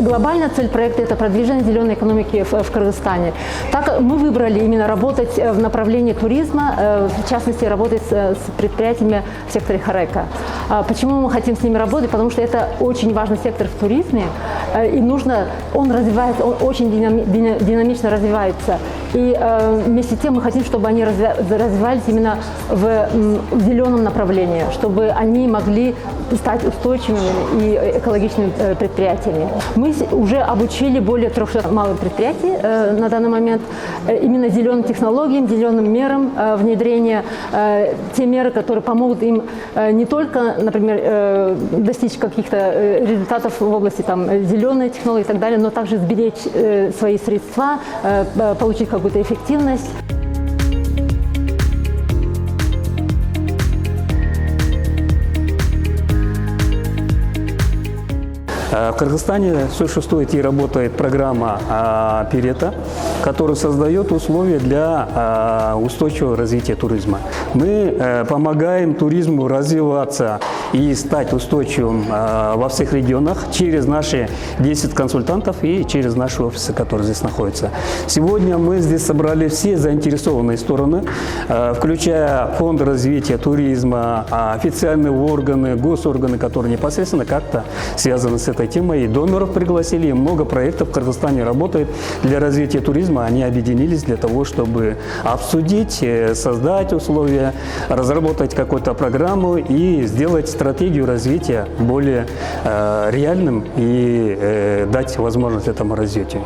Глобальная цель проекта – это продвижение зеленой экономики в Кыргызстане. Так мы выбрали именно работать в направлении туризма, в частности, работать с предприятиями в секторе Хорэка. Почему мы хотим с ними работать? Потому что это очень важный сектор в туризме, и он развивается, он очень динамично развивается. И вместе с тем мы хотим, чтобы они развивались именно в зеленом направлении, чтобы они могли стать устойчивыми и экологичными предприятиями. Мы уже обучили более 300 малых предприятий на данный момент именно зеленым технологиям, зеленым мерам внедрения, те меры, которые помогут им не только, например, достичь каких-то результатов в области зеленой технологии и так далее, но также сберечь свои средства, получить какую-то эффективность. В Кыргызстане существует и работает программа Перета, которая создает условия для устойчивого развития туризма. Мы помогаем туризму развиваться и стать устойчивым во всех регионах через наши 10 консультантов и через наши офисы, которые здесь находятся. Сегодня мы здесь собрали все заинтересованные стороны, включая фонд развития туризма, официальные органы, госорганы, которые непосредственно как-то связаны с этой темой. И доноров пригласили, и много проектов в Кыргызстане работает для развития туризма. Они объединились для того, чтобы обсудить, создать условия, разработать какую-то программу и сделать стратегию развития более реальным и дать возможность этому развитию.